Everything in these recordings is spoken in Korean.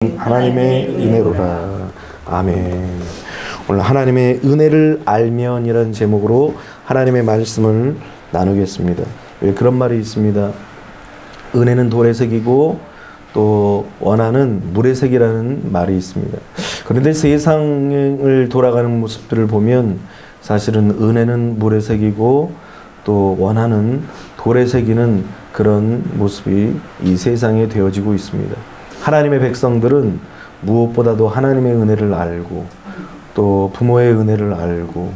하나님의 은혜로라. 아멘. 오늘 하나님의 은혜를 알면이라는 제목으로 하나님의 말씀을 나누겠습니다. 왜 그런 말이 있습니다. 은혜는 돌의 색이고 또 원하는 물의 색이라는 말이 있습니다. 그런데 세상을 돌아가는 모습들을 보면 사실은 은혜는 물의 색이고 또 원하는 돌의 색이는 그런 모습이 이 세상에 되어지고 있습니다. 하나님의 백성들은 무엇보다도 하나님의 은혜를 알고 또 부모의 은혜를 알고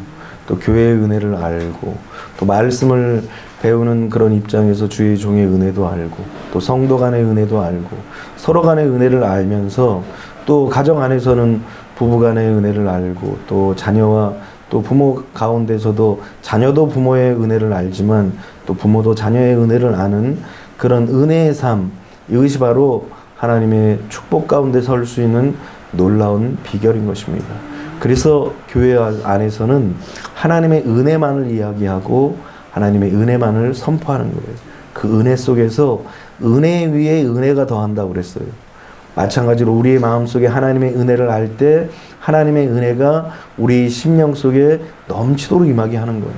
또 교회의 은혜를 알고 또 말씀을 배우는 그런 입장에서 주의 종의 은혜도 알고 또 성도 간의 은혜도 알고 서로 간의 은혜를 알면서 또 가정 안에서는 부부 간의 은혜를 알고 또 자녀와 또 부모 가운데서도 자녀도 부모의 은혜를 알지만 또 부모도 자녀의 은혜를 아는 그런 은혜의 삶, 이것이 바로 하나님의 축복 가운데 설 수 있는 놀라운 비결인 것입니다. 그래서 교회 안에서는 하나님의 은혜만을 이야기하고 하나님의 은혜만을 선포하는 거예요. 그 은혜 속에서 은혜 위에 은혜가 더한다고 그랬어요. 마찬가지로 우리의 마음속에 하나님의 은혜를 알 때 하나님의 은혜가 우리 심령 속에 넘치도록 임하게 하는 거예요.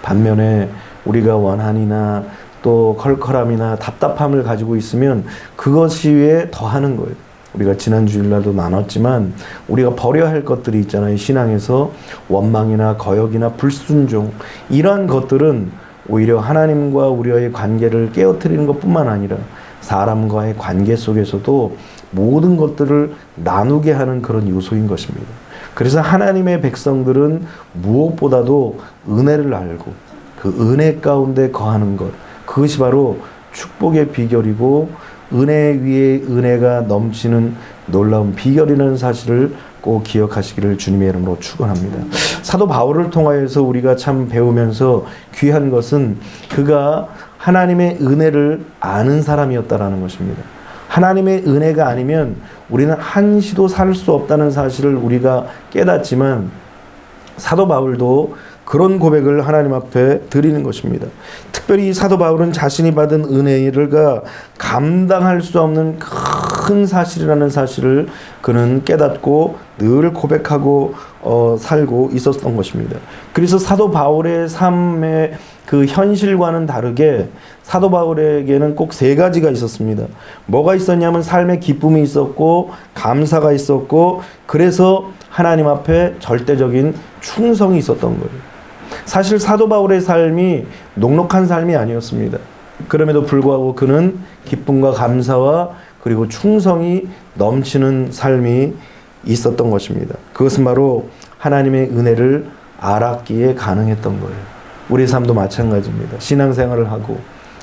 반면에 우리가 원한이나 또 컬컬함이나 답답함을 가지고 있으면 그것이 위에 더하는 거예요. 우리가 지난 주일날도 나눴지만 우리가 버려야 할 것들이 있잖아요. 신앙에서 원망이나 거역이나 불순종, 이러한 것들은 오히려 하나님과 우리와의 관계를 깨어뜨리는 것뿐만 아니라 사람과의 관계 속에서도 모든 것들을 나누게 하는 그런 요소인 것입니다. 그래서 하나님의 백성들은 무엇보다도 은혜를 알고 그 은혜 가운데 거하는 것, 그것이 바로 축복의 비결이고 은혜 위에 은혜가 넘치는 놀라운 비결이라는 사실을 꼭 기억하시기를 주님의 이름으로 축원합니다. 사도 바울을 통하여서 우리가 참 배우면서 귀한 것은 그가 하나님의 은혜를 아는 사람이었다라는 것입니다. 하나님의 은혜가 아니면 우리는 한시도 살 수 없다는 사실을 우리가 깨닫지만 사도 바울도 그런 고백을 하나님 앞에 드리는 것입니다. 특별히 사도 바울은 자신이 받은 은혜를 감당할 수 없는 큰 사실이라는 사실을 그는 깨닫고 늘 고백하고 살고 있었던 것입니다. 그래서 사도 바울의 삶의 그 현실과는 다르게 사도 바울에게는 꼭 세 가지가 있었습니다. 뭐가 있었냐면 삶의 기쁨이 있었고 감사가 있었고 그래서 하나님 앞에 절대적인 충성이 있었던 거예요. 사실 사도 바울의 삶이 녹록한 삶이 아니었습니다. 그럼에도 불구하고 그는 기쁨과 감사와 그리고 충성이 넘치는 삶이 있었던 것입니다. 그것은 바로 하나님의 은혜를 알았기에 가능했던 거예요. 우리의 삶도 마찬가지입니다. 신앙생활을 하고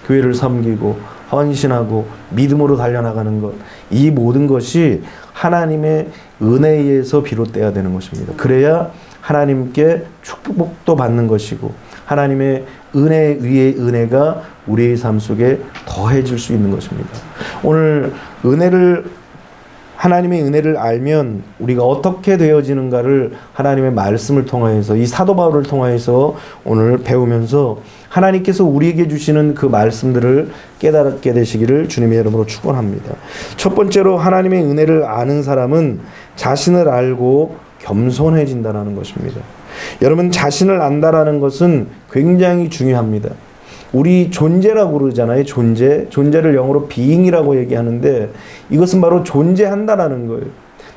교회를 섬기고 헌신하고 믿음으로 달려나가는 것, 이 모든 것이 하나님의 은혜에서 비롯돼야 되는 것입니다. 그래야 하나님께 축복도 받는 것이고 하나님의 은혜 위에 은혜가 우리의 삶 속에 더해질 수 있는 것입니다. 오늘 하나님의 은혜를 알면 우리가 어떻게 되어지는가를 하나님의 말씀을 통하여서 이 사도 바울을 통하여서 오늘 배우면서 하나님께서 우리에게 주시는 그 말씀들을 깨닫게 되시기를 주님의 이름으로 축원합니다. 첫 번째로 하나님의 은혜를 아는 사람은 자신을 알고 겸손해진다는 것입니다. 여러분, 자신을 안다라는 것은 굉장히 중요합니다. 우리 존재라고 그러잖아요. 존재를 영어로 being이라고 얘기하는데 이것은 바로 존재한다라는 거예요.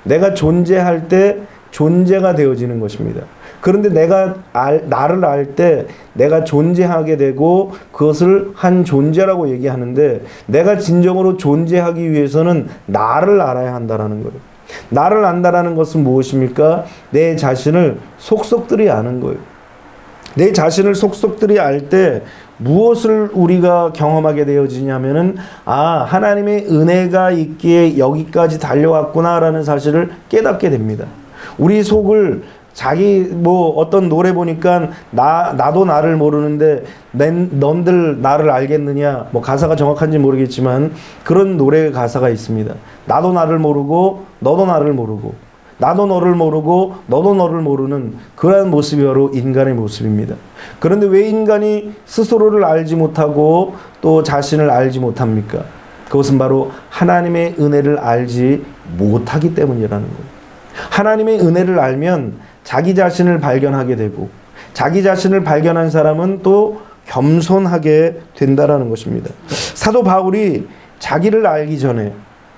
내가 존재할 때 존재가 되어지는 것입니다. 그런데 나를 알 때 내가 존재하게 되고 그것을 한 존재라고 얘기하는데 내가 진정으로 존재하기 위해서는 나를 알아야 한다라는 거예요. 나를 안다라는 것은 무엇입니까? 내 자신을 속속들이 아는 거예요. 내 자신을 속속들이 알 때 무엇을 우리가 경험하게 되어지냐면은 하나님의 은혜가 있기에 여기까지 달려왔구나라는 사실을 깨닫게 됩니다. 우리 속을 어떤 노래 보니까 나도 나를 모르는데 넌들 나를 알겠느냐, 가사가 정확한지 모르겠지만 그런 노래 가사가 있습니다. 나도 나를 모르고 너도 나를 모르고 나도 너를 모르고 너도 너를 모르는 그러한 모습이 바로 인간의 모습입니다. 그런데 왜 인간이 스스로를 알지 못하고 또 자신을 알지 못합니까? 그것은 바로 하나님의 은혜를 알지 못하기 때문이라는 거예요. 하나님의 은혜를 알면 자기 자신을 발견하게 되고, 자기 자신을 발견한 사람은 또 겸손하게 된다라는 것입니다. 사도 바울이 자기를 알기 전에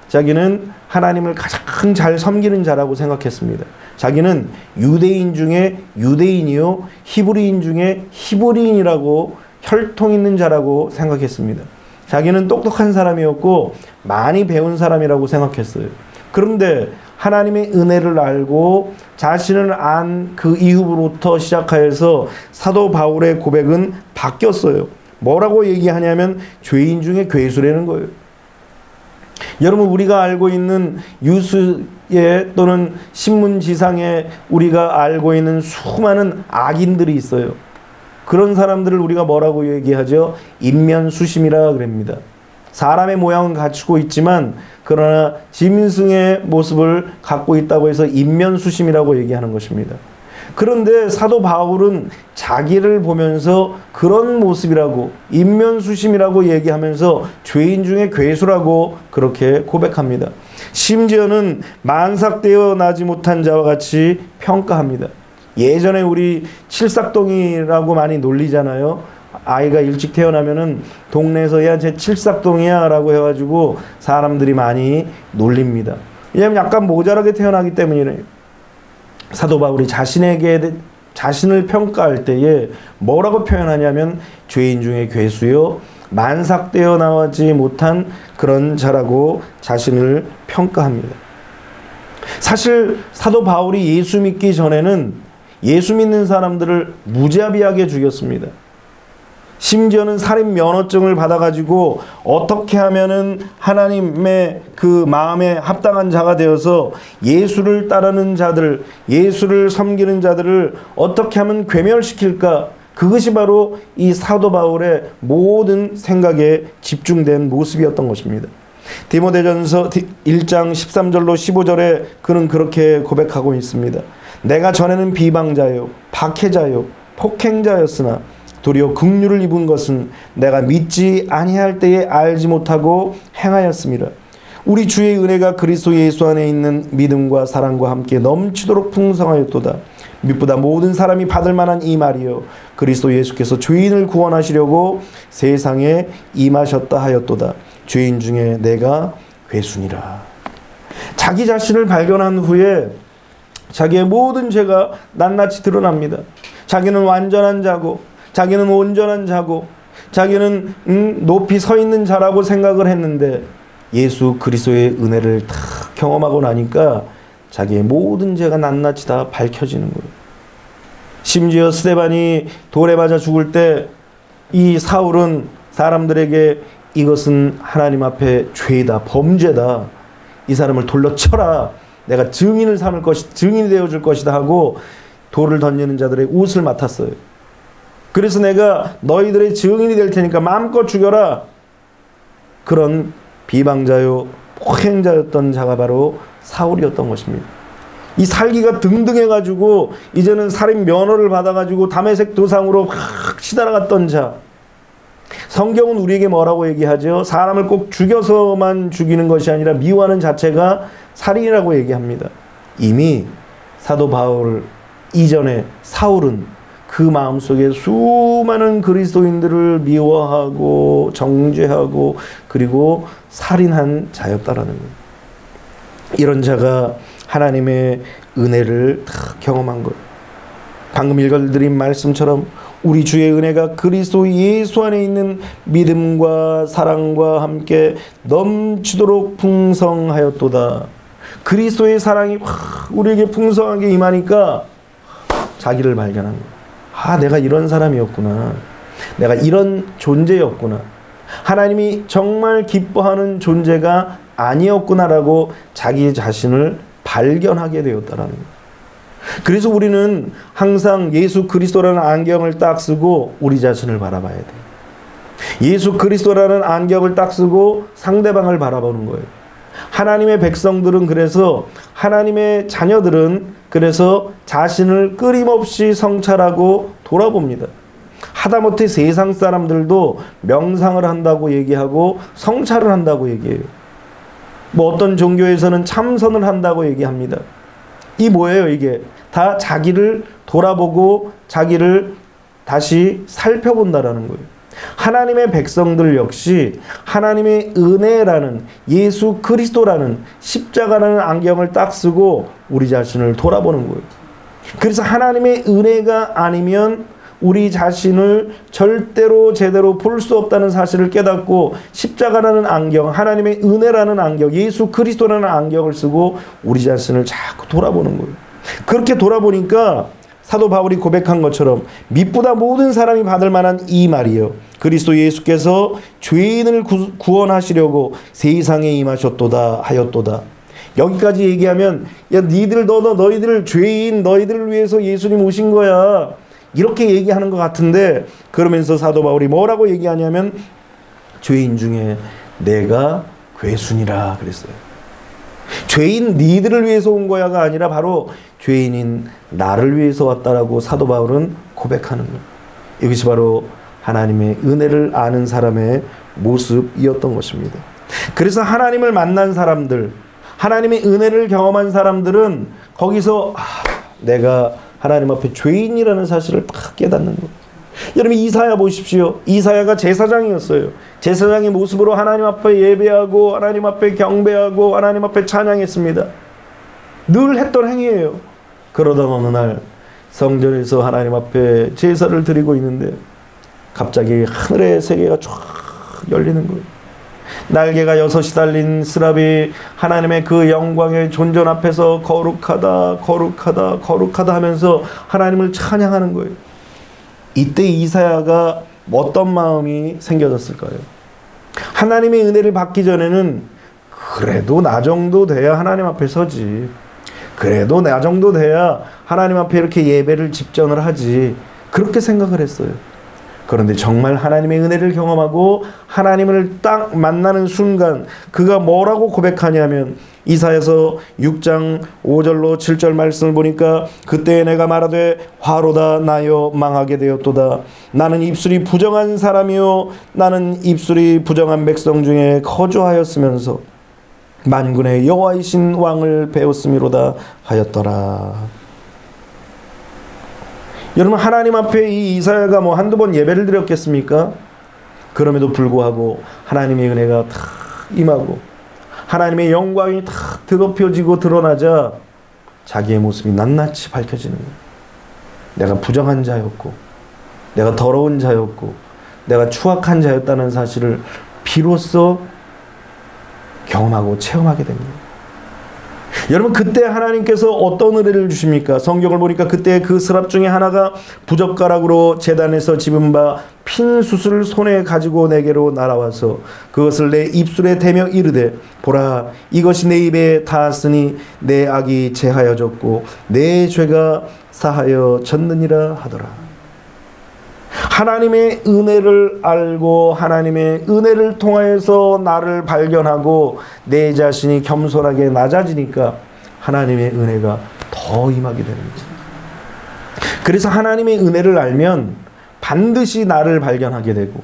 자기는 하나님을 가장 잘 섬기는 자라고 생각했습니다. 자기는 유대인 중에 유대인이요 히브리인 중에 히브리인이라고 혈통 있는 자라고 생각했습니다. 자기는 똑똑한 사람이었고 많이 배운 사람이라고 생각했어요. 그런데 하나님의 은혜를 알고 자신을 안 그 이후부터 시작하여서 사도 바울의 고백은 바뀌었어요. 뭐라고 얘기하냐면 죄인 중에 괴수라는 거예요. 여러분, 우리가 알고 있는 뉴스에 또는 신문지상에 우리가 알고 있는 수많은 악인들이 있어요. 그런 사람들을 우리가 뭐라고 얘기하죠? 인면수심이라 그럽니다. 사람의 모양은 갖추고 있지만 그러나 짐승의 모습을 갖고 있다고 해서 인면수심이라고 얘기하는 것입니다. 그런데 사도 바울은 자기를 보면서 그런 모습이라고, 인면수심이라고 얘기하면서 죄인 중에 괴수라고 그렇게 고백합니다. 심지어는 만삭되어 나지 못한 자와 같이 평가합니다. 예전에 우리 칠삭동이라고 많이 놀리잖아요. 아이가 일찍 태어나면은 동네에서 야, 쟤 칠삭동이야 라고 해가지고 사람들이 많이 놀립니다. 왜냐하면 약간 모자라게 태어나기 때문이래요. 사도 바울이 자신을 평가할 때에 뭐라고 표현하냐면 죄인 중에 괴수요 만삭되어 나오지 못한 그런 자라고 자신을 평가합니다. 사실 사도 바울이 예수 믿기 전에는 예수 믿는 사람들을 무자비하게 죽였습니다. 심지어는 살인 면허증을 받아가지고 어떻게 하면은 하나님의 그 마음에 합당한 자가 되어서 예수를 따르는 자들, 예수를 섬기는 자들을 어떻게 하면 괴멸시킬까? 그것이 바로 이 사도 바울의 모든 생각에 집중된 모습이었던 것입니다. 디모데전서 1장 13절로 15절에 그는 그렇게 고백하고 있습니다. 내가 전에는 비방자요, 박해자요, 폭행자였으나 도리어 긍휼을 입은 것은 내가 믿지 아니할 때에 알지 못하고 행하였습니다. 우리 주의 은혜가 그리스도 예수 안에 있는 믿음과 사랑과 함께 넘치도록 풍성하였도다. 믿보다 모든 사람이 받을 만한 이 말이요 그리스도 예수께서 죄인을 구원하시려고 세상에 임하셨다 하였도다. 죄인 중에 내가 괴순이라. 자기 자신을 발견한 후에 자기의 모든 죄가 낱낱이 드러납니다. 자기는 완전한 자고, 자기는 온전한 자고, 자기는 높이 서 있는 자라고 생각을 했는데 예수 그리스도의 은혜를 다 경험하고 나니까 자기의 모든 죄가 낱낱이 다 밝혀지는 거예요. 심지어 스데반이 돌에 맞아 죽을 때 이 사울은 사람들에게 이것은 하나님 앞에 죄다, 범죄다. 이 사람을 돌려 쳐라. 내가 증인을 삼을 것이, 증인이 되어줄 것이다 하고 돌을 던지는 자들의 옷을 맡았어요. 그래서 내가 너희들의 증인이 될 테니까 마음껏 죽여라. 그런 비방자요 폭행자였던 자가 바로 사울이었던 것입니다. 이 살기가 등등해가지고 이제는 살인 면허를 받아가지고 다메섹 도상으로 확 치달아갔던 자. 성경은 우리에게 뭐라고 얘기하죠? 사람을 꼭 죽여서만 죽이는 것이 아니라 미워하는 자체가 살인이라고 얘기합니다. 이미 사도 바울 이전에 사울은 그 마음속에 수많은 그리스도인들을 미워하고 정죄하고 그리고 살인한 자였다라는 거예요. 이런 자가 하나님의 은혜를 다 경험한 거예요. 방금 읽어드린 말씀처럼 우리 주의 은혜가 그리스도 예수 안에 있는 믿음과 사랑과 함께 넘치도록 풍성하였도다. 그리스도의 사랑이 우리에게 풍성하게 임하니까 자기를 발견한 거예요. 아, 내가 이런 사람이었구나. 내가 이런 존재였구나. 하나님이 정말 기뻐하는 존재가 아니었구나라고 자기 자신을 발견하게 되었다라는 거예요. 그래서 우리는 항상 예수 그리스도라는 안경을 딱 쓰고 우리 자신을 바라봐야 돼요. 예수 그리스도라는 안경을 딱 쓰고 상대방을 바라보는 거예요. 하나님의 백성들은 그래서 하나님의 자녀들은 그래서 자신을 끊임없이 성찰하고 돌아봅니다. 하다못해 세상 사람들도 명상을 한다고 얘기하고 성찰을 한다고 얘기해요. 뭐 어떤 종교에서는 참선을 한다고 얘기합니다. 이 뭐예요 이게? 다 자기를 돌아보고 자기를 다시 살펴본다라는 거예요. 하나님의 백성들 역시 하나님의 은혜라는 예수 그리스도라는 십자가라는 안경을 딱 쓰고 우리 자신을 돌아보는 거예요. 그래서 하나님의 은혜가 아니면 우리 자신을 절대로 제대로 볼 수 없다는 사실을 깨닫고 십자가라는 안경, 하나님의 은혜라는 안경, 예수 그리스도라는 안경을 쓰고 우리 자신을 자꾸 돌아보는 거예요. 그렇게 돌아보니까 사도 바울이 고백한 것처럼 밑보다 모든 사람이 받을 만한 이 말이에요. 그리스도 예수께서 죄인을 구원하시려고 세상에 임하셨도다 하였도다. 여기까지 얘기하면 야 너희들 죄인 너희들을 위해서 예수님 오신 거야. 이렇게 얘기하는 것 같은데 그러면서 사도 바울이 뭐라고 얘기하냐면 죄인 중에 내가 괴순이라 그랬어요. 죄인 니들을 위해서 온 거야가 아니라 바로 죄인인 나를 위해서 왔다라고 사도 바울은 고백하는 거예요. 이것이 바로 하나님의 은혜를 아는 사람의 모습이었던 것입니다. 그래서 하나님을 만난 사람들, 하나님의 은혜를 경험한 사람들은 거기서 내가 하나님 앞에 죄인이라는 사실을 딱 깨닫는 거예요. 여러분 이사야 보십시오. 이사야가 제사장이었어요. 제사장의 모습으로 하나님 앞에 예배하고 하나님 앞에 경배하고 하나님 앞에 찬양했습니다. 늘 했던 행위예요. 그러던 어느 날 성전에서 하나님 앞에 제사를 드리고 있는데 갑자기 하늘의 세계가 쫙 열리는 거예요. 날개가 6이 달린 스랍이 하나님의 그 영광의 존전 앞에서 거룩하다 거룩하다 거룩하다 하면서 하나님을 찬양하는 거예요. 이때 이사야가 어떤 마음이 생겨졌을까요? 하나님의 은혜를 받기 전에는 그래도 나 정도 돼야 하나님 앞에 서지, 그래도 나 정도 돼야 하나님 앞에 이렇게 예배를 집전을 하지, 그렇게 생각을 했어요. 그런데 정말 하나님의 은혜를 경험하고 하나님을 딱 만나는 순간 그가 뭐라고 고백하냐면 이사야서 6장 5절로 7절 말씀을 보니까 그때 내가 말하되 화로다 나여 망하게 되었도다. 나는 입술이 부정한 사람이요 나는 입술이 부정한 백성 중에 거주하였으면서 만군의 여호와이신 왕을 배웠음이로다 하였더라. 여러분 하나님 앞에 이 이사야가 뭐 한두 번 예배를 드렸겠습니까? 그럼에도 불구하고 하나님의 은혜가 탁 임하고 하나님의 영광이 탁 드높여지고 드러나자 자기의 모습이 낱낱이 밝혀지는 거예요. 내가 부정한 자였고 내가 더러운 자였고 내가 추악한 자였다는 사실을 비로소 경험하고 체험하게 됩니다. 여러분 그때 하나님께서 어떤 은혜를 주십니까? 성경을 보니까 그때 그 스랍 중에 하나가 부젓가락으로 제단에서 집은 바 핀 숯을 손에 가지고 내게로 날아와서 그것을 내 입술에 대며 이르되 보라 이것이 내 입에 닿았으니 내 악이 제하여졌고 내 죄가 사하여졌느니라 하더라. 하나님의 은혜를 알고 하나님의 은혜를 통하여서 나를 발견하고 내 자신이 겸손하게 낮아지니까 하나님의 은혜가 더 임하게 되는 거예요. 그래서 하나님의 은혜를 알면 반드시 나를 발견하게 되고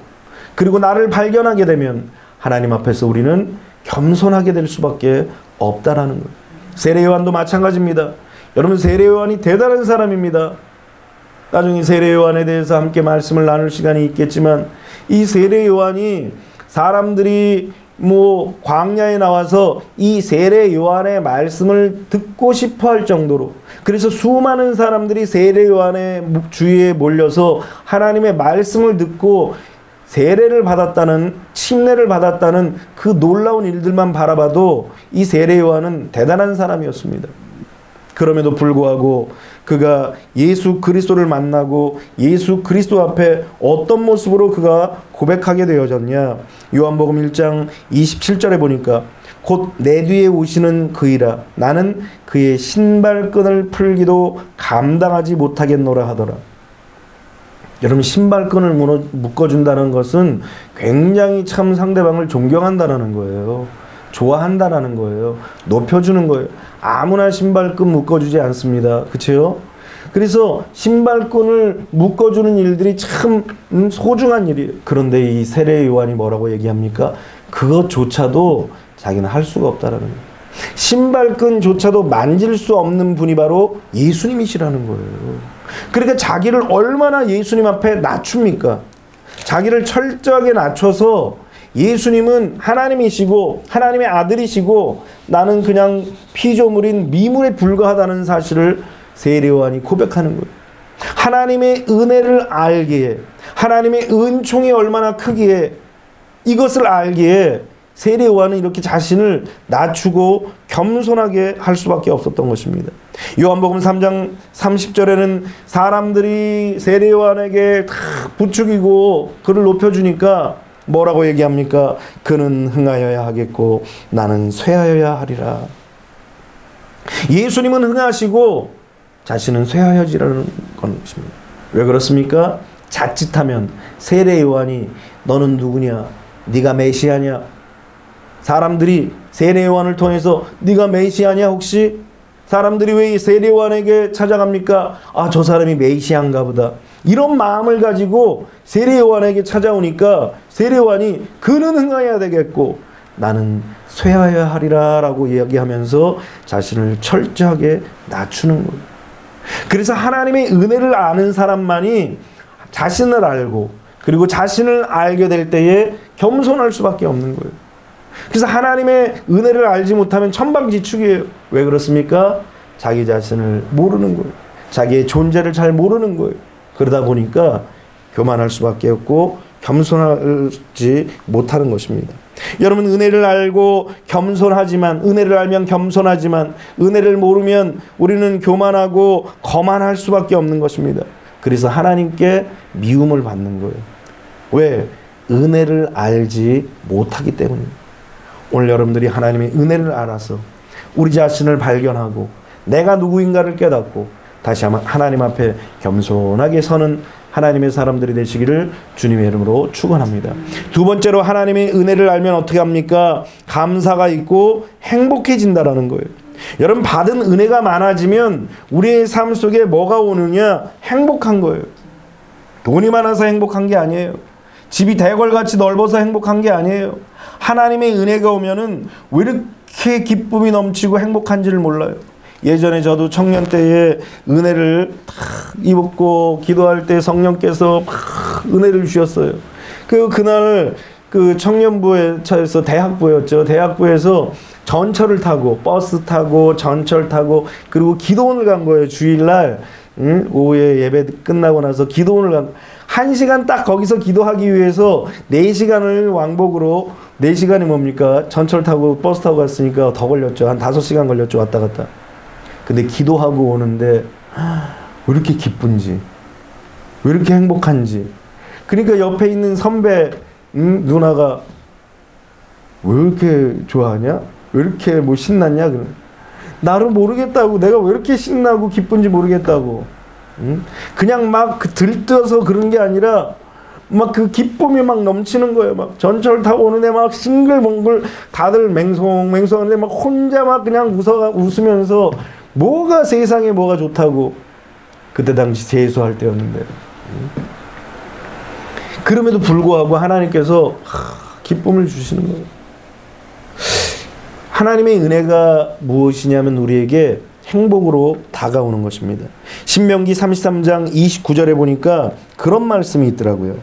그리고 나를 발견하게 되면 하나님 앞에서 우리는 겸손하게 될 수밖에 없다라는 거예요. 세례 요한도 마찬가지입니다. 여러분 세례 요한이 대단한 사람입니다. 나중에 세례 요한에 대해서 함께 말씀을 나눌 시간이 있겠지만 이 세례 요한이 사람들이 뭐 광야에 나와서 이 세례 요한의 말씀을 듣고 싶어 할 정도로 그래서 수많은 사람들이 세례 요한의 주위에 몰려서 하나님의 말씀을 듣고 세례를 받았다는 침례를 받았다는 그 놀라운 일들만 바라봐도 이 세례 요한은 대단한 사람이었습니다. 그럼에도 불구하고 그가 예수 그리스도를 만나고 예수 그리스도 앞에 어떤 모습으로 그가 고백하게 되어졌냐. 요한복음 1장 27절에 보니까 곧 내 뒤에 오시는 그이라 나는 그의 신발끈을 풀기도 감당하지 못하겠노라 하더라. 여러분 신발끈을 묶어준다는 것은 굉장히 참 상대방을 존경한다는 거예요. 좋아한다라는 거예요. 높여주는 거예요. 아무나 신발끈 묶어주지 않습니다. 그렇죠? 그래서 신발끈을 묶어주는 일들이 참 소중한 일이에요. 그런데 이 세례 요한이 뭐라고 얘기합니까? 그것조차도 자기는 할 수가 없다라는 거예요. 신발끈조차도 만질 수 없는 분이 바로 예수님이시라는 거예요. 그러니까 자기를 얼마나 예수님 앞에 낮춥니까? 자기를 철저하게 낮춰서 예수님은 하나님이시고 하나님의 아들이시고 나는 그냥 피조물인 미물에 불과하다는 사실을 세례 요한이 고백하는 거예요. 하나님의 은혜를 알기에, 하나님의 은총이 얼마나 크기에, 이것을 알기에 세례 요한은 이렇게 자신을 낮추고 겸손하게 할 수밖에 없었던 것입니다. 요한복음 3장 30절에는 사람들이 세례 요한에게 다 부추기고 그를 높여주니까 뭐라고 얘기합니까? 그는 흥하여야 하겠고 나는 쇠하여야 하리라. 예수님은 흥하시고 자신은 쇠하여지라는 것입니다. 왜 그렇습니까? 자칫하면 세례 요한이 너는 누구냐? 네가 메시아냐? 사람들이 세례 요한을 통해서 네가 메시아냐 혹시? 사람들이 왜 세례 요한에게 찾아갑니까? 아, 저 사람이 메시아인가 보다. 이런 마음을 가지고 세례 요한에게 찾아오니까 세례 요한이 그는 흥하여야 되겠고 나는 쇠하여야 하리라 라고 이야기하면서 자신을 철저하게 낮추는 거예요. 그래서 하나님의 은혜를 아는 사람만이 자신을 알고 그리고 자신을 알게 될 때에 겸손할 수밖에 없는 거예요. 그래서 하나님의 은혜를 알지 못하면 천방지축이에요. 왜 그렇습니까? 자기 자신을 모르는 거예요. 자기의 존재를 잘 모르는 거예요. 그러다 보니까 교만할 수밖에 없고 겸손하지 못하는 것입니다. 여러분, 은혜를 알고 겸손하지만, 은혜를 알면 겸손하지만 은혜를 모르면 우리는 교만하고 거만할 수밖에 없는 것입니다. 그래서 하나님께 미움을 받는 거예요. 왜? 은혜를 알지 못하기 때문입니다. 오늘 여러분들이 하나님의 은혜를 알아서 우리 자신을 발견하고 내가 누구인가를 깨닫고 다시 한번 하나님 앞에 겸손하게 서는 하나님의 사람들이 되시기를 주님의 이름으로 축원합니다. 두 번째로 하나님의 은혜를 알면 어떻게 합니까? 감사가 있고 행복해진다라는 거예요. 여러분, 받은 은혜가 많아지면 우리의 삶 속에 뭐가 오느냐? 행복한 거예요. 돈이 많아서 행복한 게 아니에요. 집이 대궐같이 넓어서 행복한 게 아니에요. 하나님의 은혜가 오면은 왜 이렇게 기쁨이 넘치고 행복한지를 몰라요. 예전에 저도 청년 때에 은혜를 탁 입고 기도할 때 성령께서 막 은혜를 주셨어요. 그날 그 청년부에서 대학부였죠. 대학부에서 전철을 타고 버스 타고 전철 타고 그리고 기도원을 간 거예요. 주일날 오후에 예배 끝나고 나서 기도원을 간 1시간 딱 거기서 기도하기 위해서 4시간을 왕복으로 4시간이 뭡니까? 전철 타고 버스 타고 갔으니까 더 걸렸죠. 한 5시간 걸렸죠. 왔다 갔다. 근데 기도하고 오는데 왜 이렇게 기쁜지, 왜 이렇게 행복한지. 그러니까 옆에 있는 선배 누나가 왜 이렇게 좋아하냐? 왜 이렇게 뭐 신났냐? 나를 모르겠다고. 내가 왜 이렇게 신나고 기쁜지 모르겠다고. 그냥 막 들떠서 그런 게 아니라 막 그 기쁨이 막 넘치는 거예요. 막 전철 타고 오는데 막 싱글벙글 다들 맹송맹송하는데 막 혼자 막 그냥 웃으면서 뭐가 세상에 뭐가 좋다고. 그때 당시 재수할 때였는데. 그럼에도 불구하고 하나님께서 기쁨을 주시는 거예요. 하나님의 은혜가 무엇이냐면 우리에게 행복으로 다가오는 것입니다. 신명기 33장 29절에 보니까 그런 말씀이 있더라고요.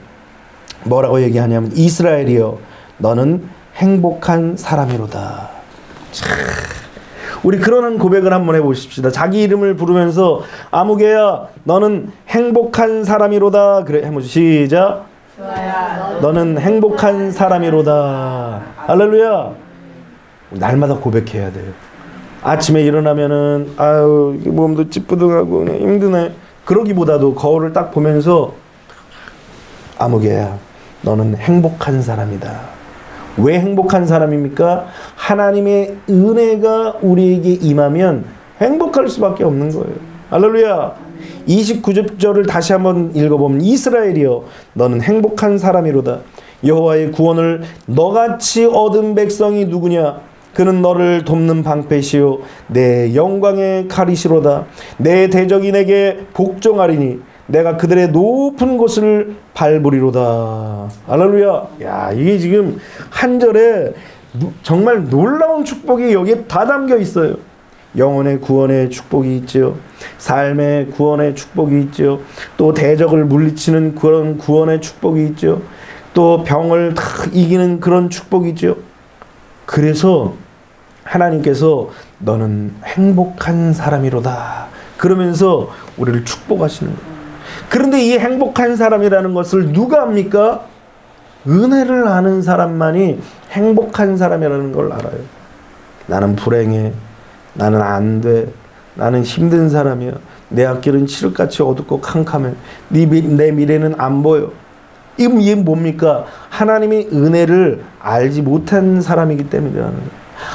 뭐라고 얘기하냐면 이스라엘이여 너는 행복한 사람이로다. 우리 그런 고백을 한번 해보십시다. 자기 이름을 부르면서 아무개야 너는 행복한 사람이로다. 그래 해보죠. 시작. 너는 행복한 사람이로다. 할렐루야. 날마다 고백해야 돼요. 아침에 일어나면은 아유 몸도 찌뿌둥하고 힘드네. 그러기보다도 거울을 딱 보면서 아무개야 너는 행복한 사람이다. 왜 행복한 사람입니까? 하나님의 은혜가 우리에게 임하면 행복할 수밖에 없는 거예요. 할렐루야. 29절을 다시 한번 읽어보면 이스라엘이여 너는 행복한 사람이로다. 여호와의 구원을 너같이 얻은 백성이 누구냐? 그는 너를 돕는 방패시요 내 영광의 칼이시로다. 내 대적인에게 복종하리니 내가 그들의 높은 곳을 밟으리로다. 할렐루야. 야, 이게 지금 한 절에 정말 놀라운 축복이 여기에 다 담겨 있어요. 영혼의 구원의 축복이 있죠. 삶의 구원의 축복이 있죠. 또 대적을 물리치는 그런 구원의 축복이 있죠. 또 병을 다 이기는 그런 축복이 있죠. 그래서 하나님께서 너는 행복한 사람이로다 그러면서 우리를 축복하시는 거예요. 그런데 이 행복한 사람이라는 것을 누가 압니까? 은혜를 아는 사람만이 행복한 사람이라는 걸 알아요. 나는 불행해. 나는 안 돼. 나는 힘든 사람이야. 내 앞길은 칠흑같이 어둡고 캄캄해. 내 미래는 안 보여. 이게 뭡니까? 하나님의 은혜를 알지 못한 사람이기 때문이라는 거예요.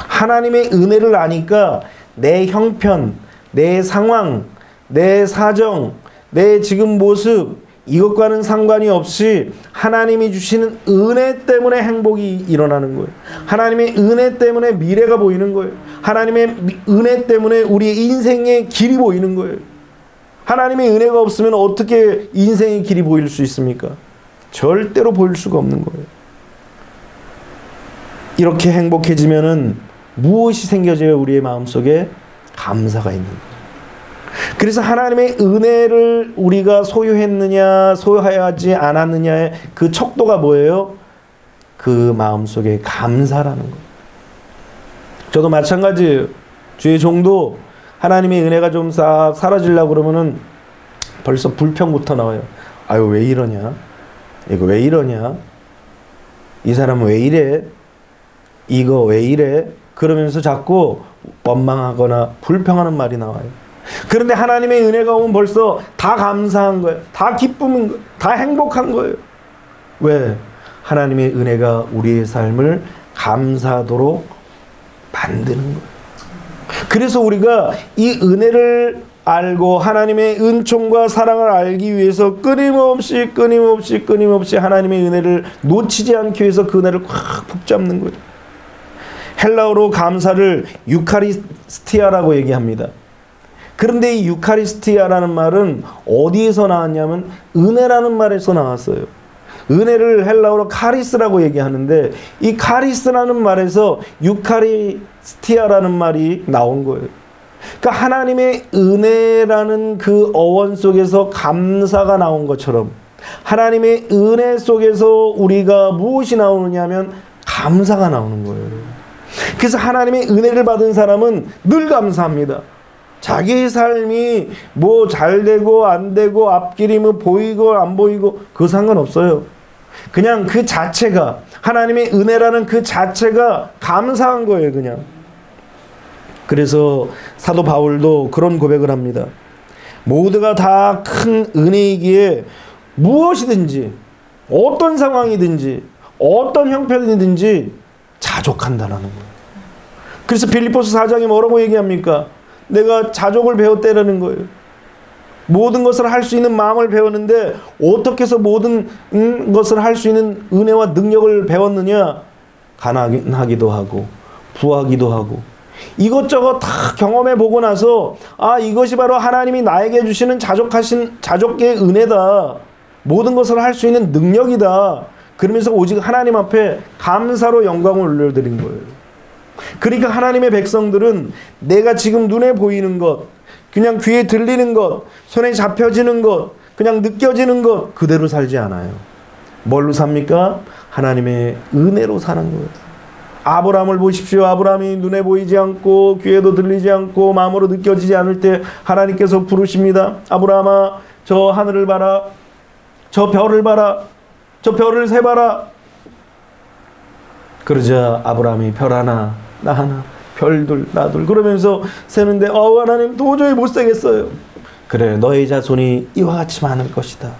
하나님의 은혜를 아니까 내 형편, 내 상황, 내 사정, 내 지금 모습 이것과는 상관이 없이 하나님이 주시는 은혜 때문에 행복이 일어나는 거예요. 하나님의 은혜 때문에 미래가 보이는 거예요. 하나님의 은혜 때문에 우리의 인생의 길이 보이는 거예요. 하나님의 은혜가 없으면 어떻게 인생의 길이 보일 수 있습니까? 절대로 보일 수가 없는 거예요. 이렇게 행복해지면은 무엇이 생겨져요? 우리의 마음속에 감사가 있는 거예요. 그래서 하나님의 은혜를 우리가 소유했느냐 소유하지 않았느냐의 그 척도가 뭐예요? 그 마음속에 감사라는 거예요. 저도 마찬가지예요. 주의 종도 하나님의 은혜가 좀 싹 사라지려고 그러면은 벌써 불평부터 나와요. 아유 왜 이러냐? 이거 왜 이러냐? 이 사람은 왜 이래? 이거 왜 이래? 그러면서 자꾸 원망하거나 불평하는 말이 나와요. 그런데 하나님의 은혜가 오면 벌써 다 감사한 거예요. 다 기쁨인 거예요. 다 행복한 거예요. 왜? 하나님의 은혜가 우리의 삶을 감사하도록 만드는 거예요. 그래서 우리가 이 은혜를 알고 하나님의 은총과 사랑을 알기 위해서 끊임없이 하나님의 은혜를 놓치지 않기 위해서 그 은혜를 꽉 붙잡는 거예요. 헬라어로 감사를 유카리스티아라고 얘기합니다. 그런데 이 유카리스티아라는 말은 어디에서 나왔냐면 은혜라는 말에서 나왔어요. 은혜를 헬라어로 카리스라고 얘기하는데 이 카리스라는 말에서 유카리스티아라는 말이 나온 거예요. 그러니까 하나님의 은혜라는 그 어원 속에서 감사가 나온 것처럼 하나님의 은혜 속에서 우리가 무엇이 나오느냐 하면 감사가 나오는 거예요. 그래서 하나님의 은혜를 받은 사람은 늘 감사합니다. 자기의 삶이 뭐 잘 되고 안 되고 앞길이 뭐 보이고 안 보이고 그거 상관없어요. 그냥 그 자체가 하나님의 은혜라는 그 자체가 감사한 거예요. 그냥. 그래서 사도 바울도 그런 고백을 합니다. 모두가 다 큰 은혜이기에 무엇이든지 어떤 상황이든지 어떤 형편이든지 자족한다라는 거예요. 그래서 빌립보서 4장에 뭐라고 얘기합니까? 내가 자족을 배웠다라는 거예요. 모든 것을 할 수 있는 마음을 배웠는데 어떻게 해서 모든 것을 할 수 있는 은혜와 능력을 배웠느냐? 가난하기도 하고 부하기도 하고 이것저것 다 경험해 보고 나서 아 이것이 바로 하나님이 나에게 주시는 자족의 은혜다. 모든 것을 할 수 있는 능력이다. 그러면서 오직 하나님 앞에 감사로 영광을 올려드린 거예요. 그러니까 하나님의 백성들은 내가 지금 눈에 보이는 것, 그냥 귀에 들리는 것, 손에 잡혀지는 것, 그냥 느껴지는 것 그대로 살지 않아요. 뭘로 삽니까? 하나님의 은혜로 사는 거예요. 아브라함을 보십시오. 아브라함이 눈에 보이지 않고 귀에도 들리지 않고 마음으로 느껴지지 않을 때 하나님께서 부르십니다. 아브라함아 저 하늘을 봐라. 저 별을 봐라. 저 별을 세봐라. 그러자 아브라함이 별 하나 나 하나 별둘 나둘 그러면서 세는데 하나님 도저히 못 세겠어요. 그래 너의 자손이 이와 같이 많을 것이다.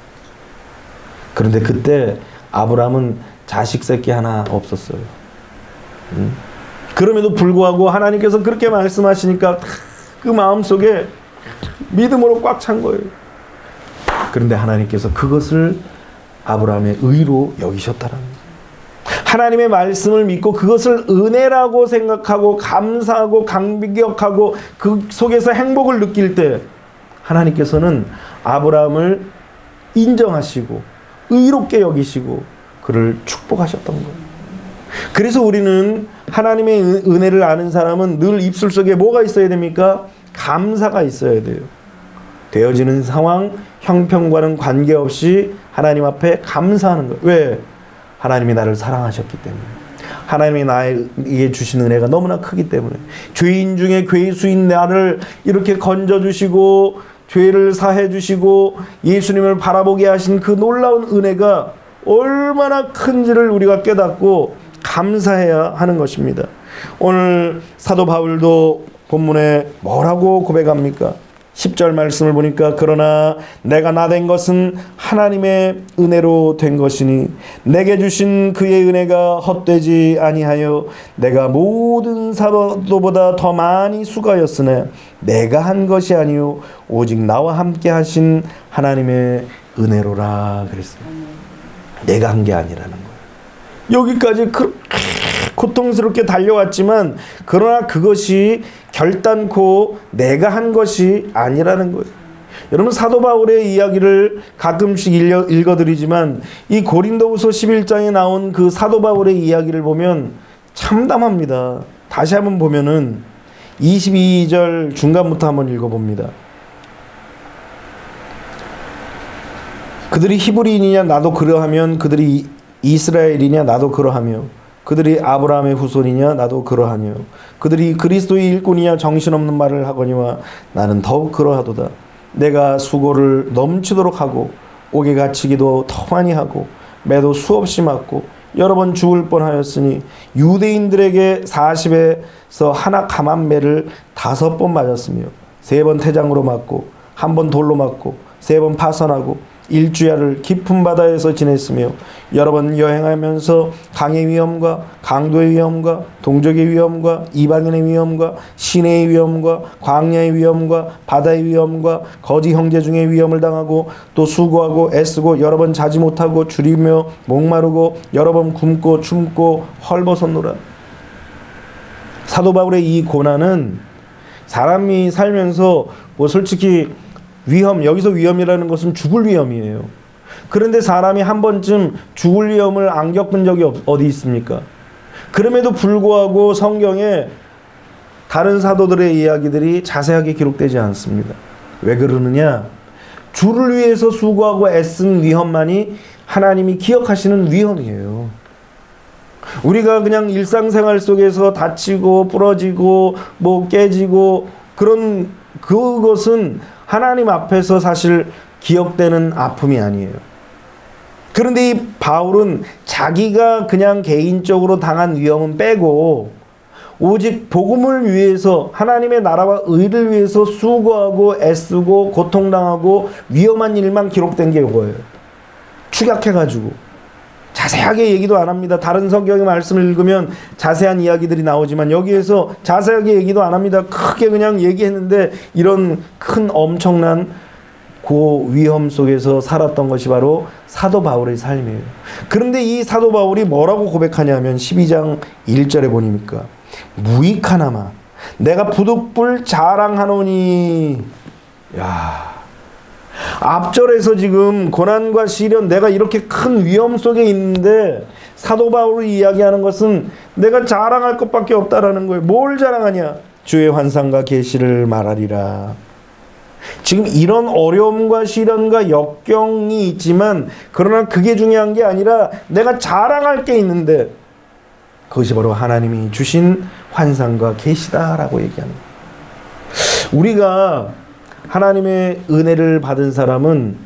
그런데 그때 아브라함은 자식 새끼 하나 없었어요. 그럼에도 불구하고 하나님께서 그렇게 말씀하시니까 그 마음속에 믿음으로 꽉 찬 거예요. 그런데 하나님께서 그것을 아브라함의 의로 여기셨다라는 거예요. 하나님의 말씀을 믿고 그것을 은혜라고 생각하고 감사하고 감격하고 그 속에서 행복을 느낄 때 하나님께서는 아브라함을 인정하시고 의롭게 여기시고 그를 축복하셨던 거예요. 그래서 우리는 하나님의 은혜를 아는 사람은 늘 입술 속에 뭐가 있어야 됩니까? 감사가 있어야 돼요. 되어지는 상황, 형편과는 관계없이 하나님 앞에 감사하는 거예요. 왜? 하나님이 나를 사랑하셨기 때문에. 하나님이 나에게 주신 은혜가 너무나 크기 때문에. 죄인 중에 괴수인 나를 이렇게 건져주시고 죄를 사해 주시고 예수님을 바라보게 하신 그 놀라운 은혜가 얼마나 큰지를 우리가 깨닫고 감사해야 하는 것입니다. 오늘 사도 바울도 본문에 뭐라고 고백합니까? 10절 말씀을 보니까 그러나 내가 나 된 것은 하나님의 은혜로 된 것이니 내게 주신 그의 은혜가 헛되지 아니하여 내가 모든 사도보다 더 많이 수고하였으나 내가 한 것이 아니요 오직 나와 함께 하신 하나님의 은혜로라 그랬어요. 내가 한 게 아니라는 거예요. 여기까지 그렇게 고통스럽게 달려왔지만 그러나 그것이 결단코 내가 한 것이 아니라는 거예요. 여러분 사도 바울의 이야기를 가끔씩 읽어드리지만 이 고린도후서 11장에 나온 그 사도 바울의 이야기를 보면 참담합니다. 다시 한번 보면은 22절 중간부터 한번 읽어봅니다. 그들이 히브리인이냐 나도 그러하면 그들이 이스라엘이냐 나도 그러하며 그들이 아브라함의 후손이냐 나도 그러하며 그들이 그리스도의 일꾼이냐 정신없는 말을 하거니와 나는 더욱 그러하도다. 내가 수고를 넘치도록 하고 옥에 갇히기도 더 많이 하고 매도 수없이 맞고 여러 번 죽을 뻔하였으니 유대인들에게 40에서 하나 감한 매를 5번 맞았으며 3번 태장으로 맞고 1번 돌로 맞고 3번 파선하고 일주야를 깊은 바다에서 지냈으며 여러 번 여행하면서 강의 위험과 강도의 위험과 동족의 위험과 이방인의 위험과 시내의 위험과 광야의 위험과 바다의 위험과 거지 형제 중에 위험을 당하고 또 수고하고 애쓰고 여러 번 자지 못하고 줄이며 목마르고 여러 번 굶고 춤고 헐벗었노라. 사도 바울의 이 고난은 사람이 살면서 뭐 솔직히 여기서 위험이라는 것은 죽을 위험이에요. 그런데 사람이 한 번쯤 죽을 위험을 안 겪은 적이 어디 있습니까? 그럼에도 불구하고 성경에 다른 사도들의 이야기들이 자세하게 기록되지 않습니다. 왜 그러느냐? 주를 위해서 수고하고 애쓴 위험만이 하나님이 기억하시는 위험이에요. 우리가 그냥 일상생활 속에서 다치고 부러지고 뭐 깨지고 그것은 하나님 앞에서 사실 기억되는 아픔이 아니에요. 그런데 이 바울은 자기가 그냥 개인적으로 당한 위험은 빼고 오직 복음을 위해서 하나님의 나라와 의를 위해서 수고하고 애쓰고 고통당하고 위험한 일만 기록된 게 이거예요. 축약해가지고 자세하게 얘기도 안 합니다. 다른 성경의 말씀을 읽으면 자세한 이야기들이 나오지만 여기에서 자세하게 얘기도 안 합니다. 크게 그냥 얘기했는데 이런 큰 엄청난 위험 속에서 살았던 것이 바로 사도 바울의 삶이에요. 그런데 이 사도 바울이 뭐라고 고백하냐면 12장 1절에 보니까 무익하나마 내가 부득불 자랑하노니. 야, 앞절에서 지금 고난과 시련, 내가 이렇게 큰 위험 속에 있는데 사도 바울이 이야기하는 것은 내가 자랑할 것밖에 없다라는 거예요. 뭘 자랑하냐? 주의 환상과 계시를 말하리라. 지금 이런 어려움과 시련과 역경이 있지만 그러나 그게 중요한 게 아니라 내가 자랑할 게 있는데 그것이 바로 하나님이 주신 환상과 계시다라고 얘기합니다. 우리가 하나님의 은혜를 받은 사람은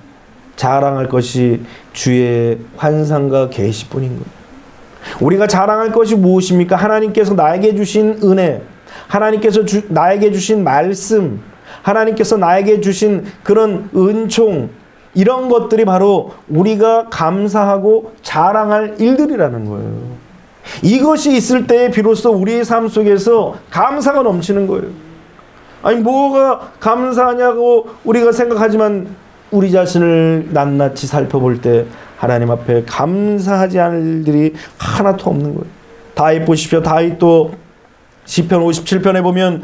자랑할 것이 주의 환상과 계시뿐인 거예요. 우리가 자랑할 것이 무엇입니까? 하나님께서 나에게 주신 은혜, 하나님께서 나에게 주신 말씀, 하나님께서 나에게 주신 그런 은총, 이런 것들이 바로 우리가 감사하고 자랑할 일들이라는 거예요. 이것이 있을 때 비로소 우리의 삶 속에서 감사가 넘치는 거예요. 아니 뭐가 감사하냐고 우리가 생각하지만 우리 자신을 낱낱이 살펴볼 때 하나님 앞에 감사하지 않을 일이 하나도 없는 거예요. 다윗 보십시오. 다윗도 시편 57편에 보면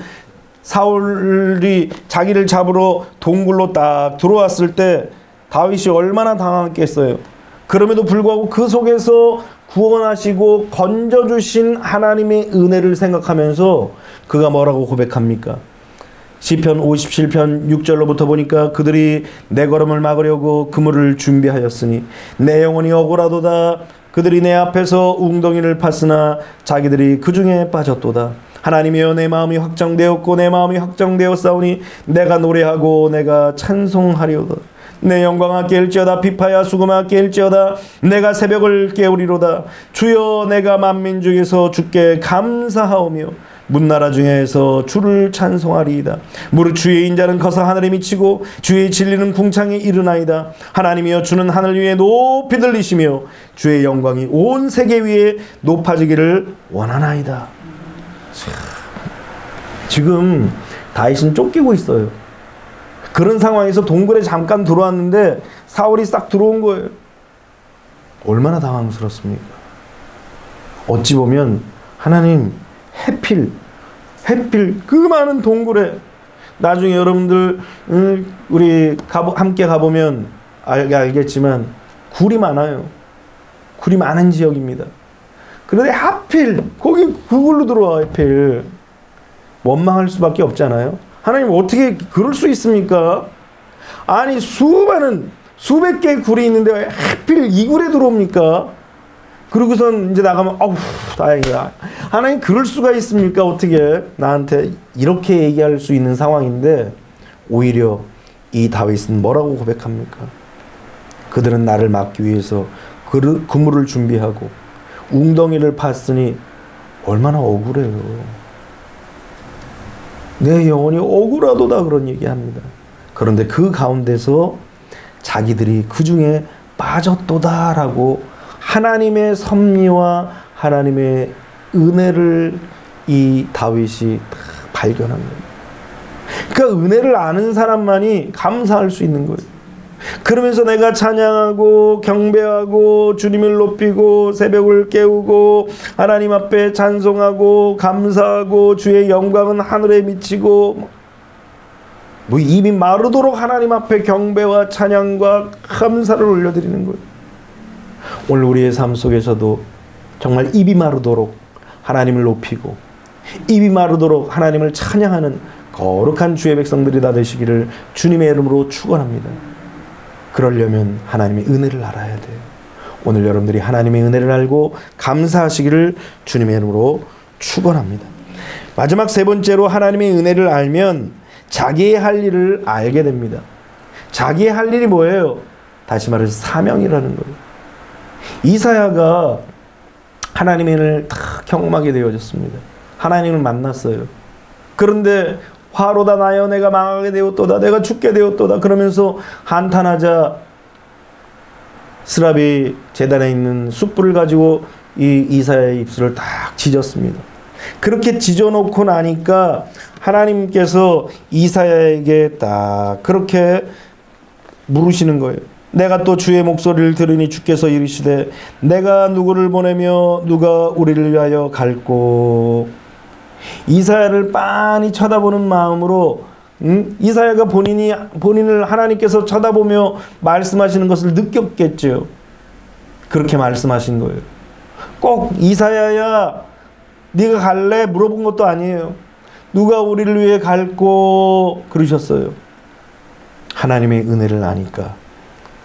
사울이 자기를 잡으러 동굴로 딱 들어왔을 때 다윗이 얼마나 당황했겠어요. 그럼에도 불구하고 그 속에서 구원하시고 건져주신 하나님의 은혜를 생각하면서 그가 뭐라고 고백합니까? 시편 57편 6절로부터 보니까 그들이 내 걸음을 막으려고 그물을 준비하였으니 내 영혼이 억울하도다. 그들이 내 앞에서 웅덩이를 팠으나 자기들이 그 중에 빠졌도다. 하나님이여 내 마음이 확정되었고 내 마음이 확정되었사오니 내가 노래하고 내가 찬송하리로다. 내 영광아 깨일지어다. 비파야 수금아 깨일지어다. 내가 새벽을 깨우리로다. 주여 내가 만민 중에서 주께 감사하오며 문나라 중에서 주를 찬송하리이다. 무릇 주의 인자는 커서 하늘에 미치고 주의 진리는 궁창에 이르나이다. 하나님이여 주는 하늘 위에 높이 들리시며 주의 영광이 온 세계 위에 높아지기를 원하나이다. 지금 다윗은 쫓기고 있어요. 그런 상황에서 동굴에 잠깐 들어왔는데 사울이 싹 들어온 거예요. 얼마나 당황스럽습니까? 어찌 보면 하나님 해필 그 많은 동굴에 나중에 여러분들 우리 함께 가보면 알겠지만 굴이 많아요. 굴이 많은 지역입니다. 그런데 하필 거기 그굴로 들어와. 하필 원망할 수밖에 없잖아요. 하나님 어떻게 그럴 수 있습니까? 아니 수백 개의 굴이 있는데 왜 하필 이 굴에 들어옵니까? 그러고선 이제 나가면 어우 다행이다. 하나님 그럴 수가 있습니까? 어떻게 나한테 이렇게 얘기할 수 있는 상황인데 오히려 이 다윗은 뭐라고 고백합니까? 그들은 나를 막기 위해서 그물을 준비하고 웅덩이를 팠으니 얼마나 억울해요. 내 영혼이 억울하도다 그런 얘기합니다. 그런데 그 가운데서 자기들이 그 중에 빠졌도다라고 하나님의 섭리와 하나님의 은혜를 이 다윗이 발견한 거예요. 그러니까 은혜를 아는 사람만이 감사할 수 있는 거예요. 그러면서 내가 찬양하고 경배하고 주님을 높이고 새벽을 깨우고 하나님 앞에 찬송하고 감사하고 주의 영광은 하늘에 미치고 뭐 입이 마르도록 하나님 앞에 경배와 찬양과 감사를 올려드리는 거예요. 오늘 우리의 삶 속에서도 정말 입이 마르도록 하나님을 높이고 입이 마르도록 하나님을 찬양하는 거룩한 주의 백성들이 다 되시기를 주님의 이름으로 축원합니다. 그러려면 하나님의 은혜를 알아야 돼요. 오늘 여러분들이 하나님의 은혜를 알고 감사하시기를 주님의 이름으로 축원합니다. 마지막 세 번째로 하나님의 은혜를 알면 자기의 할 일을 알게 됩니다. 자기의 할 일이 뭐예요? 다시 말해서 사명이라는 거예요. 이사야가 하나님의 은혜를 딱 경험하게 되어졌습니다. 하나님을 만났어요. 그런데 화로다 나여 내가 망하게 되었도다. 내가 죽게 되었도다. 그러면서 한탄하자 스랍이 제단에 있는 숯불을 가지고 이 이사야의 입술을 딱 찢었습니다. 그렇게 찢어놓고 나니까 하나님께서 이사야에게 딱 그렇게 물으시는 거예요. 내가 또 주의 목소리를 들으니 주께서 이르시되 내가 누구를 보내며 누가 우리를 위하여 갈꼬. 이사야를 빤히 쳐다보는 마음으로 이사야가 본인을 하나님께서 쳐다보며 말씀하시는 것을 느꼈겠죠. 그렇게 말씀하신 거예요. 꼭 이사야야 네가 갈래? 물어본 것도 아니에요. 누가 우리를 위해 갈꼬 그러셨어요. 하나님의 은혜를 아니까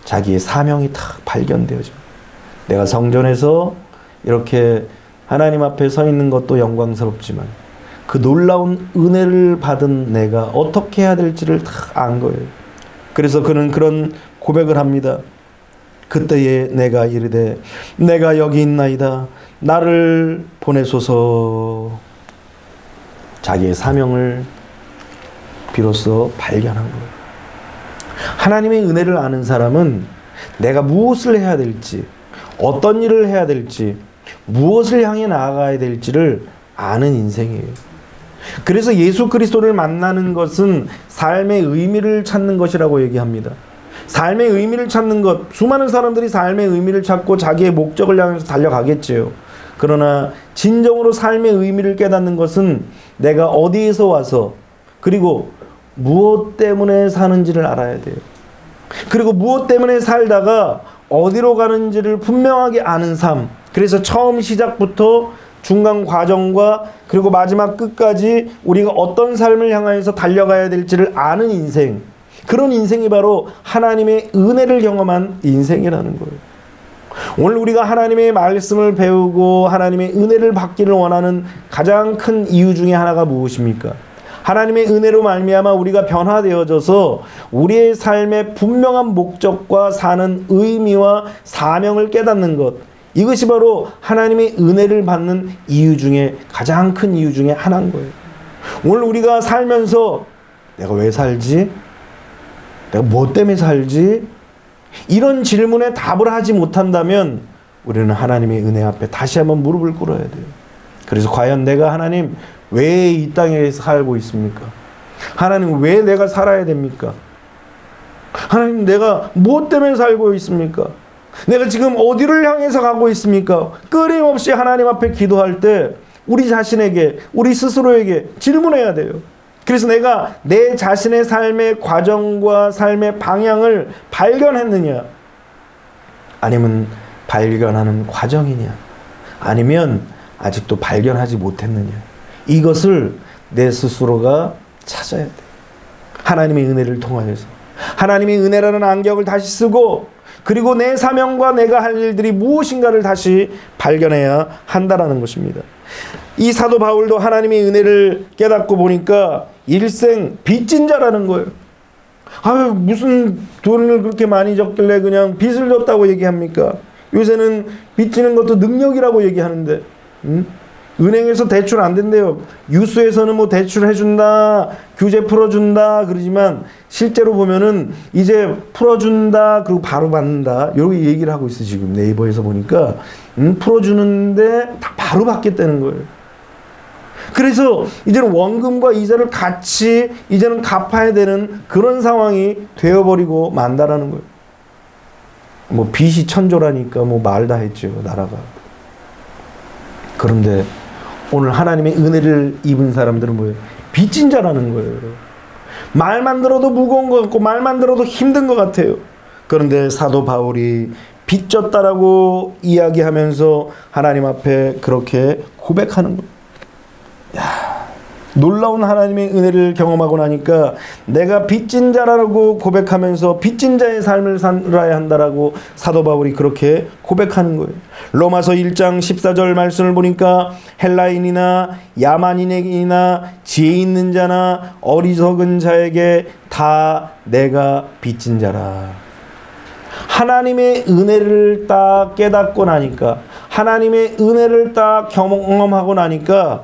자기의 사명이 탁 발견되어져. 내가 성전에서 이렇게 하나님 앞에 서 있는 것도 영광스럽지만 그 놀라운 은혜를 받은 내가 어떻게 해야 될지를 다 안 거예요. 그래서 그는 그런 고백을 합니다. 그때에 내가 이르되 내가 여기 있나이다. 나를 보내소서. 자기의 사명을 비로소 발견한 거예요. 하나님의 은혜를 아는 사람은 내가 무엇을 해야 될지, 어떤 일을 해야 될지, 무엇을 향해 나아가야 될지를 아는 인생이에요. 그래서 예수 그리스도를 만나는 것은 삶의 의미를 찾는 것이라고 얘기합니다. 삶의 의미를 찾는 것, 수많은 사람들이 삶의 의미를 찾고 자기의 목적을 향해서 달려가겠지요. 그러나 진정으로 삶의 의미를 깨닫는 것은 내가 어디에서 와서 그리고 무엇 때문에 사는지를 알아야 돼요. 그리고 무엇 때문에 살다가 어디로 가는지를 분명하게 아는 삶. 그래서 처음 시작부터 중간 과정과 그리고 마지막 끝까지 우리가 어떤 삶을 향해서 달려가야 될지를 아는 인생. 그런 인생이 바로 하나님의 은혜를 경험한 인생이라는 거예요. 오늘 우리가 하나님의 말씀을 배우고 하나님의 은혜를 받기를 원하는 가장 큰 이유 중에 하나가 무엇입니까? 하나님의 은혜로 말미암아 우리가 변화되어져서 우리의 삶의 분명한 목적과 사는 의미와 사명을 깨닫는 것, 이것이 바로 하나님의 은혜를 받는 이유 중에 가장 큰 이유 중에 하나인 거예요. 오늘 우리가 살면서 내가 왜 살지? 내가 뭐 때문에 살지? 이런 질문에 답을 하지 못한다면 우리는 하나님의 은혜 앞에 다시 한번 무릎을 꿇어야 돼요. 그래서 과연 내가 하나님 왜 이 땅에 살고 있습니까? 하나님 왜 내가 살아야 됩니까? 하나님 내가 무엇 때문에 살고 있습니까? 내가 지금 어디를 향해서 가고 있습니까? 끊임없이 하나님 앞에 기도할 때 우리 자신에게, 우리 스스로에게 질문해야 돼요. 그래서 내가 내 자신의 삶의 과정과 삶의 방향을 발견했느냐? 아니면 발견하는 과정이냐? 아니면 아직도 발견하지 못했느냐? 이것을 내 스스로가 찾아야 돼. 하나님의 은혜를 통하여서. 하나님의 은혜라는 안경을 다시 쓰고 그리고 내 사명과 내가 할 일들이 무엇인가를 다시 발견해야 한다는 것입니다. 이 사도 바울도 하나님의 은혜를 깨닫고 보니까 일생 빚진 자라는 거예요. 아유, 무슨 돈을 그렇게 많이 줬길래 그냥 빚을 줬다고 얘기합니까? 요새는 빚지는 것도 능력이라고 얘기하는데 은행에서 대출 안 된대요. 뉴스에서는 뭐 대출 해준다, 규제 풀어준다 그러지만 실제로 보면은 이제 풀어준다 그리고 바로 받는다 이렇게 얘기를 하고 있어. 지금 네이버에서 보니까 풀어주는데 다 바로 받겠다는 거예요. 그래서 이제는 원금과 이자를 같이 이제는 갚아야 되는 그런 상황이 되어버리고 만다라는 거예요. 뭐 빚이 천조라니까 뭐 말 다 했죠, 나라가. 그런데 오늘 하나님의 은혜를 입은 사람들은 뭐예요? 빚진 자라는 거예요. 말만 들어도 무거운 것 같고 말만 들어도 힘든 것 같아요. 그런데 사도 바울이 빚졌다라고 이야기하면서 하나님 앞에 그렇게 고백하는 거예요. 야, 놀라운 하나님의 은혜를 경험하고 나니까 내가 빚진 자라고 고백하면서 빚진 자의 삶을 살아야 한다라고 사도 바울이 그렇게 고백하는 거예요. 로마서 1장 14절 말씀을 보니까 헬라인이나 야만인에게나 지혜 있는 자나 어리석은 자에게 다 내가 빚진 자라. 하나님의 은혜를 딱 깨닫고 나니까, 하나님의 은혜를 딱 경험하고 나니까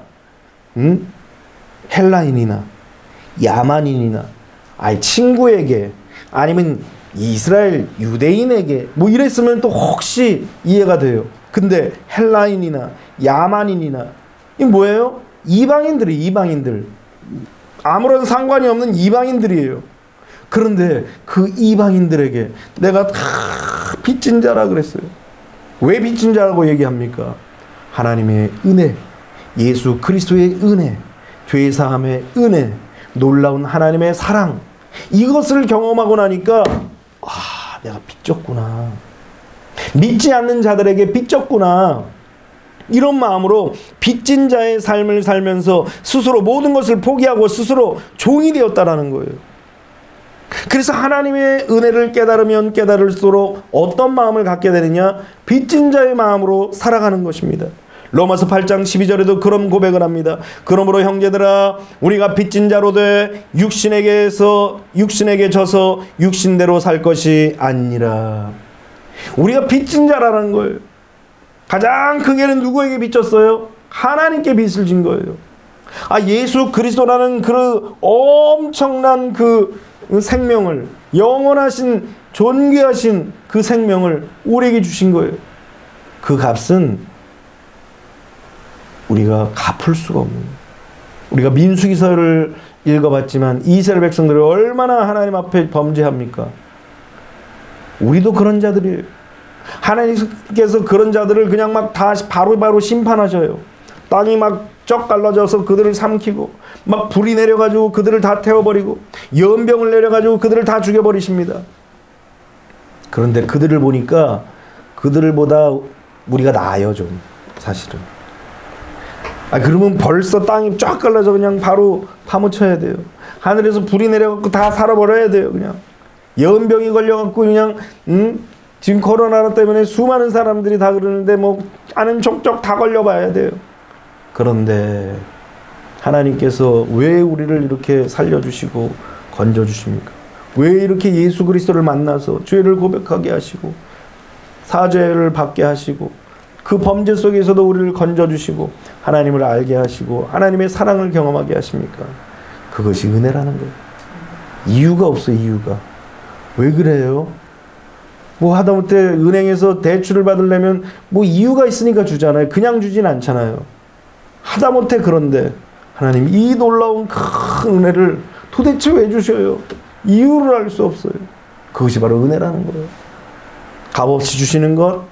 헬라인이나 야만인이나 친구에게 아니면 이스라엘 유대인에게 뭐 이랬으면 또 혹시 이해가 돼요. 근데 헬라인이나 야만인이나 이 뭐예요? 이방인들 아무런 상관이 없는 이방인들이에요. 그런데 그 이방인들에게 내가 다 빚진 자라 그랬어요. 왜 빚진 자라고 얘기합니까? 하나님의 은혜, 예수 그리스도의 은혜, 죄사함의 은혜, 놀라운 하나님의 사랑, 이것을 경험하고 나니까 내가 빚졌구나, 믿지 않는 자들에게 빚졌구나, 이런 마음으로 빚진 자의 삶을 살면서 스스로 모든 것을 포기하고 스스로 종이 되었다라는 거예요. 그래서 하나님의 은혜를 깨달으면 깨달을수록 어떤 마음을 갖게 되느냐? 빚진 자의 마음으로 살아가는 것입니다. 로마서 8장 12절에도 그런 고백을 합니다. 그러므로 형제들아, 우리가 빚진 자로 돼 육신에게 져서 육신대로 살 것이 아니니라. 우리가 빚진 자라는 거예요. 가장 크게는 누구에게 빚졌어요? 하나님께 빚을 진 거예요. 예수 그리스도라는 그 엄청난 그 생명을, 영원하신 존귀하신 그 생명을 우리에게 주신 거예요. 그 값은 우리가 갚을 수가 없는 거예요. 우리가 민수기서를 읽어봤지만 이스라엘 백성들이 얼마나 하나님 앞에 범죄합니까? 우리도 그런 자들이에요. 하나님께서 그런 자들을 그냥 막 다 바로바로 심판하셔요. 땅이 막 쩍 갈라져서 그들을 삼키고, 막 불이 내려가지고 그들을 다 태워버리고, 연병을 내려가지고 그들을 다 죽여버리십니다. 그런데 그들을 보니까 그들보다 우리가 나아요, 좀 사실은. 그러면 벌써 땅이 쫙 갈라져 그냥 바로 파묻혀야 돼요. 하늘에서 불이 내려갖고 다 살아버려야 돼요. 그냥 연병이 걸려갖고 그냥 지금 코로나 때문에 수많은 사람들이 다 그러는데 뭐 아는 족족 다 걸려봐야 돼요. 그런데 하나님께서 왜 우리를 이렇게 살려주시고 건져주십니까? 왜 이렇게 예수 그리스도를 만나서 죄를 고백하게 하시고 사죄를 받게 하시고 그 범죄 속에서도 우리를 건져주시고 하나님을 알게 하시고 하나님의 사랑을 경험하게 하십니까? 그것이 은혜라는 거예요. 이유가 없어요. 이유가. 왜 그래요? 뭐 하다못해 은행에서 대출을 받으려면 뭐 이유가 있으니까 주잖아요. 그냥 주진 않잖아요. 하다못해 그런데 하나님 이 놀라운 큰 은혜를 도대체 왜 주셔요? 이유를 알 수 없어요. 그것이 바로 은혜라는 거예요. 값없이 주시는 것,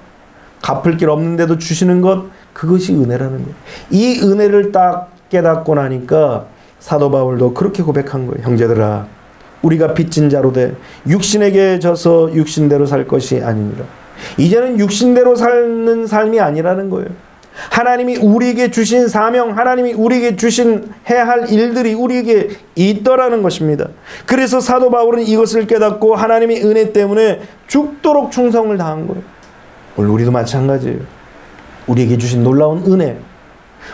갚을 길 없는데도 주시는 것, 그것이 은혜라는 거예요. 이 은혜를 딱 깨닫고 나니까 사도 바울도 그렇게 고백한 거예요. 형제들아, 우리가 빚진 자로 돼 육신에게 져서 육신대로 살 것이 아니니라. 이제는 육신대로 사는 삶이 아니라는 거예요. 하나님이 우리에게 주신 사명, 하나님이 우리에게 주신 해야 할 일들이 우리에게 있더라는 것입니다. 그래서 사도 바울은 이것을 깨닫고 하나님의 은혜 때문에 죽도록 충성을 다한 거예요. 오늘 우리도 마찬가지예요. 우리에게 주신 놀라운 은혜,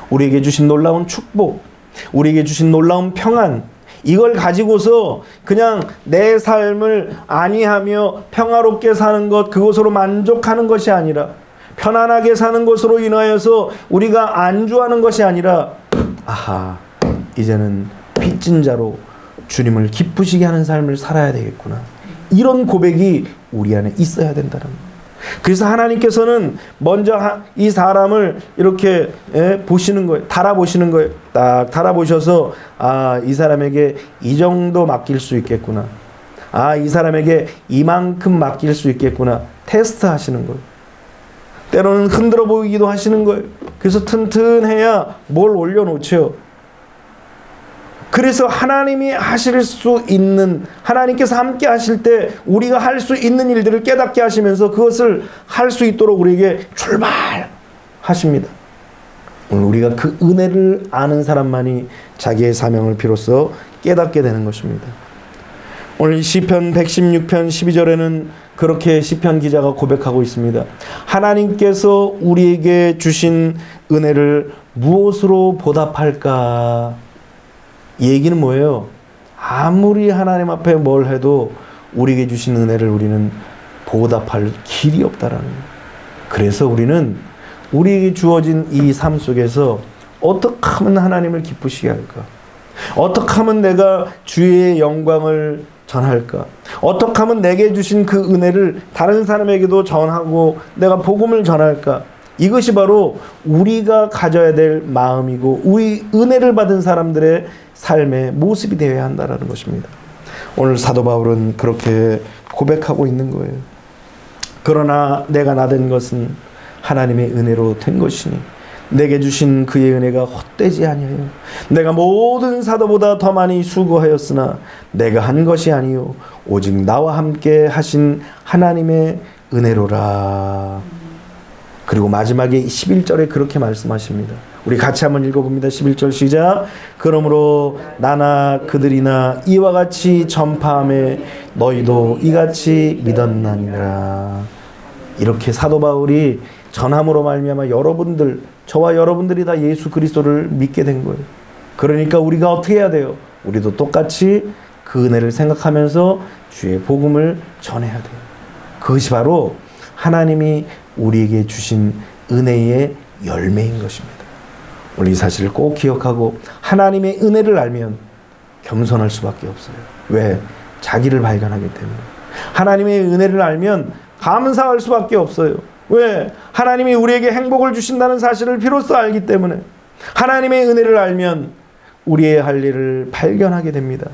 우리에게 주신 놀라운 축복, 우리에게 주신 놀라운 평안, 이걸 가지고서 그냥 내 삶을 안위하며 평화롭게 사는 것, 그것으로 만족하는 것이 아니라, 편안하게 사는 것으로 인하여서 우리가 안주하는 것이 아니라, 아하, 이제는 빚진 자로 주님을 기쁘시게 하는 삶을 살아야 되겠구나, 이런 고백이 우리 안에 있어야 된다는 거예요. 그래서 하나님께서는 먼저 이 사람을 이렇게 보시는 거예요. 달아보시는 거예요. 딱 달아보셔서, 아, 이 사람에게 이 정도 맡길 수 있겠구나, 아, 이 사람에게 이만큼 맡길 수 있겠구나, 테스트 하시는 거예요. 때로는 흔들어 보이기도 하시는 거예요. 그래서 튼튼해야 뭘 올려놓죠. 그래서 하나님이 하실 수 있는, 하나님께서 함께 하실 때 우리가 할 수 있는 일들을 깨닫게 하시면서 그것을 할 수 있도록 우리에게 출발하십니다. 오늘 우리가 그 은혜를 아는 사람만이 자기의 사명을 비로소 깨닫게 되는 것입니다. 오늘 시편 116편 12절에는 그렇게 시편 기자가 고백하고 있습니다. 하나님께서 우리에게 주신 은혜를 무엇으로 보답할까? 이 얘기는 뭐예요? 아무리 하나님 앞에 뭘 해도 우리에게 주신 은혜를 우리는 보답할 길이 없다라는 거예요. 그래서 우리는 우리에게 주어진 이 삶 속에서 어떻게 하면 하나님을 기쁘시게 할까? 어떻게 하면 내가 주의 영광을 전할까? 어떻게 하면 내게 주신 그 은혜를 다른 사람에게도 전하고 내가 복음을 전할까? 이것이 바로 우리가 가져야 될 마음이고 우리 은혜를 받은 사람들의 삶의 모습이 되어야 한다는 것입니다. 오늘 사도 바울은 그렇게 고백하고 있는 거예요. 그러나 내가 나된 것은 하나님의 은혜로 된 것이니 내게 주신 그의 은혜가 헛되지 아니하여 내가 모든 사도보다 더 많이 수고하였으나 내가 한 것이 아니요 오직 나와 함께 하신 하나님의 은혜로라. 그리고 마지막에 11절에 그렇게 말씀하십니다. 우리 같이 한번 읽어봅니다. 11절 시작. 그러므로 나나 그들이나 이와 같이 전파함에 너희도 이같이 믿었나니라. 이렇게 사도 바울이 전함으로 말미암아 여러분들, 저와 여러분들이 다 예수 그리스도를 믿게 된 거예요. 그러니까 우리가 어떻게 해야 돼요? 우리도 똑같이 그 은혜를 생각하면서 주의 복음을 전해야 돼요. 그것이 바로 하나님이 우리에게 주신 은혜의 열매인 것입니다. 우리 이 사실을 꼭 기억하고 하나님의 은혜를 알면 겸손할 수밖에 없어요. 왜? 자기를 발견하기 때문에. 하나님의 은혜를 알면 감사할 수밖에 없어요. 왜? 하나님이 우리에게 행복을 주신다는 사실을 비로소 알기 때문에. 하나님의 은혜를 알면 우리의 할 일을 발견하게 됩니다.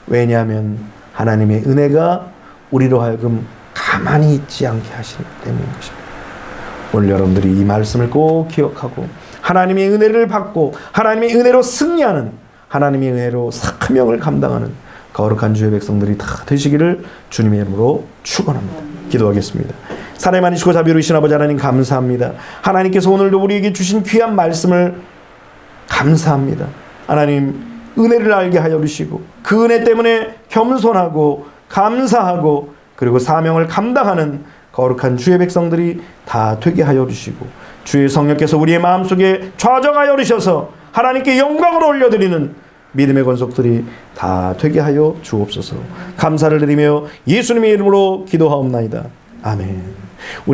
왜냐하면 하나님의 은혜가 우리로 하여금 가만히 있지 않게 하시기 때문인 것입니다. 오늘 여러분들이 이 말씀을 꼭 기억하고 하나님의 은혜를 받고 하나님의 은혜로 승리하는, 하나님의 은혜로 사명을 감당하는 거룩한 주의 백성들이 다 되시기를 주님의 이름으로 축원합니다. 기도하겠습니다. 사랑이 많으시고 자비로우신 아버지 하나님, 감사합니다. 하나님께서 오늘도 우리에게 주신 귀한 말씀을 감사합니다. 하나님, 은혜를 알게 하여 주시고 그 은혜 때문에 겸손하고 감사하고 그리고 사명을 감당하는 거룩한 주의 백성들이 다 되게 하여 주시고, 주의 성령께서 우리의 마음속에 좌정하여 주셔서 하나님께 영광을 올려드리는 믿음의 권속들이 다 되게 하여 주옵소서. 감사를 드리며 예수님의 이름으로 기도하옵나이다. 아멘. 우리